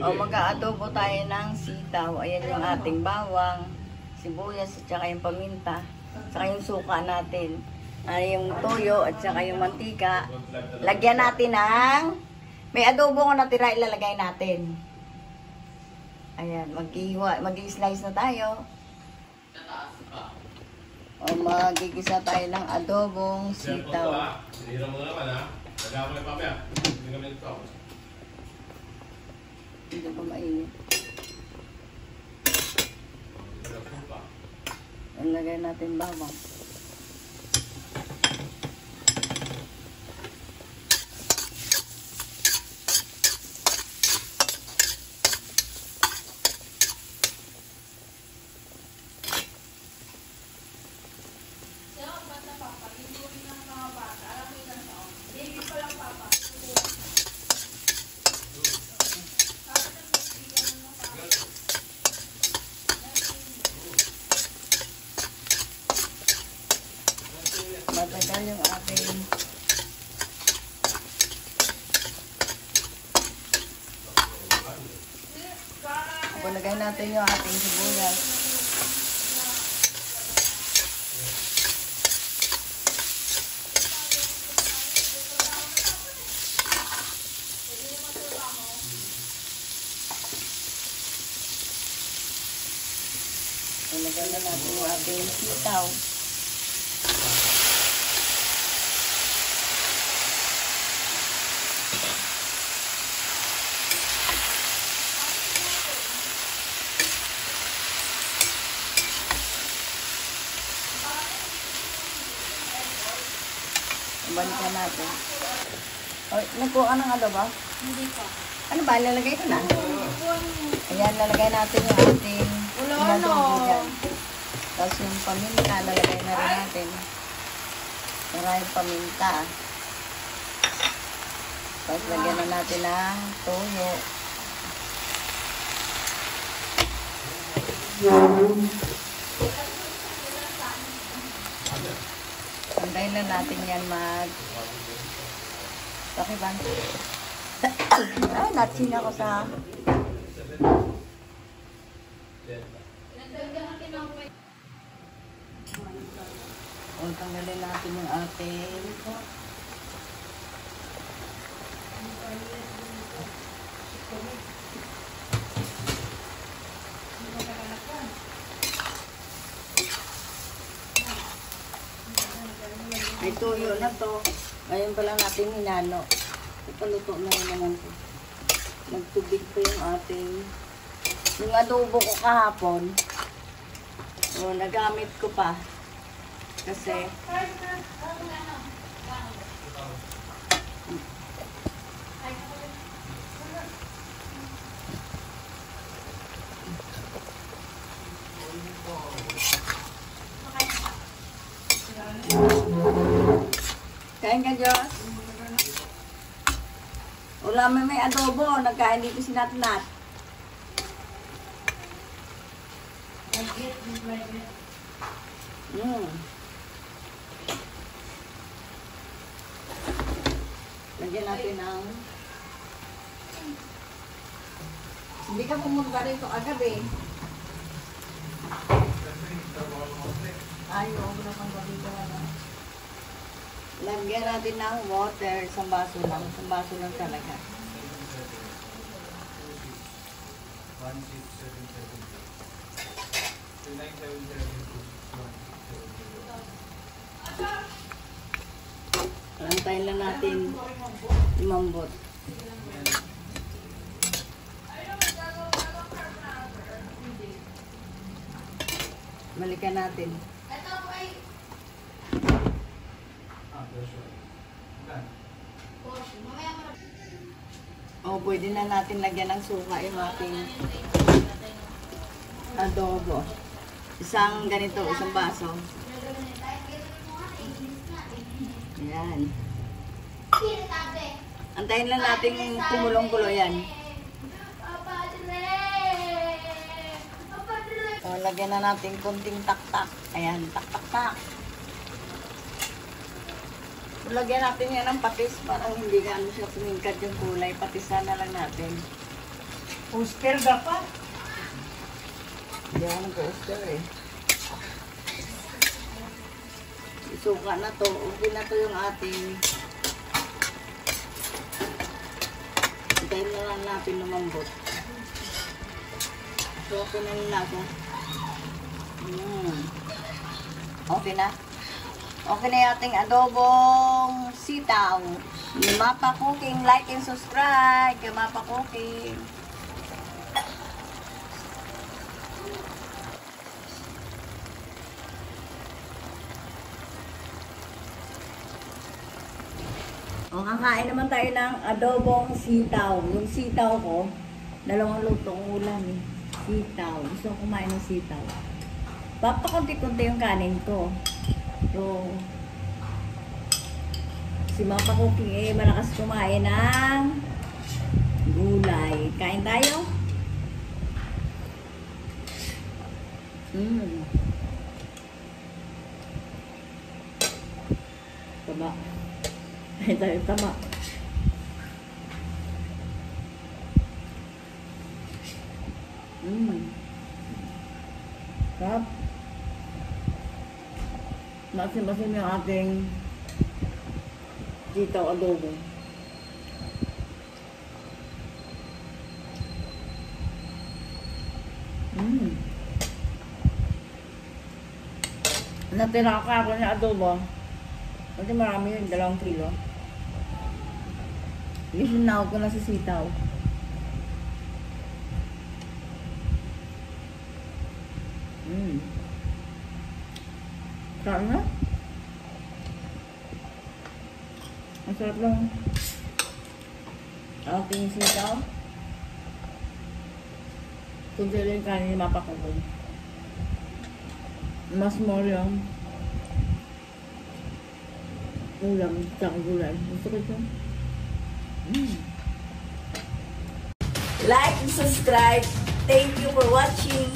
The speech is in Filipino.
O, mag-aadobo tayo ng sitaw. Ayan yung ating bawang, sibuyas, at saka yung paminta. At saka yung suka natin. Yung toyo at saka yung mantika. Lagyan natin ng... May adobo ko natira, ilalagay natin. Ayan, mag-i-slice na tayo. O, magigisa tayo ng adobong sitaw. Sinira mo naman ha. Lagyan mo yung papaya. Hindi kami ito. Hindi pa mainit. Lagay natin bawang. Matagal yung ating lagay natin yung ating sibuyas. Lagay na natin yung ating sitaw. Balikan natin. O, nagkuha ng adobo? Hindi pa. Ano ba? Lalagay ko na. Ayan, lalagay natin yung ating adobo dyan. Tapos yung paminta, lalagay na rin natin. Maraming paminta. Tapos lagyan na natin ng toyo. Antayin na natin yan Pakiban. Ay, natsin ako sa... O, tanggalin natin yung ating... May tuyo na to. Ngayon pa lang natin hinalo. Ipaluto na rin naman to. Nagtubig pa yung ating... Yung adobo ko kahapon. O, nagamit ko pa. Kasi... Kain ka, Diyos. Wala may adobo. Nagkain dito si Nat-Nat. Lagyan natin ng... Hindi ka pumunta rito agad eh. Ayaw, wala kang gawin ka na. Lagyan natin ng water, isang baso lang talaga. 1677. Antayin lang natin lumambot. Balikan natin. O, pwede na natin lagyan ng suka yung ating adobo. Isang ganito, isang baso. Ayan. Antayin lang natin kumulong-kulo yan. O, lagyan na natin konting tak-tak. Ayan, tak-tak-tak. Lagyan natin yan ng patis. Parang hindi gaano siya tumingkad yung kulay. Patisan na lang natin. Poster dapat. Hindi ako nag-poster eh. Isuka na to. Okay na to yung ating. Hintayin na lang natin lumambot. So, okay na nila ako. Okay na. Okay na yung ating adobong sitaw. Mapa Cooking, like and subscribe kay Mapa Cooking. O, kakain naman tayo ng adobong sitaw. Yung sitaw ko, dalawang lutong ulam eh. Sitaw. Gusto ko kumain ng sitaw. Papakunti-kunti yung kanin ko. So, si Mapa Cooking eh, malakas kumain ng gulay. Kain tayo? Taba. Kain tayo, taba. Sarap. Masim-masim yung ating sitaw adobo. Natira ka ako ng adobo. Kasi marami yun, 2 kilo. Isinawag ko na sa sitaw. Sarap na? Ang sarap lang. Aking sitaw. Kung sila yung kanin, mapakabog. Mas more yung ulam sa gulay. Gusto ko ito. Like and subscribe. Thank you for watching.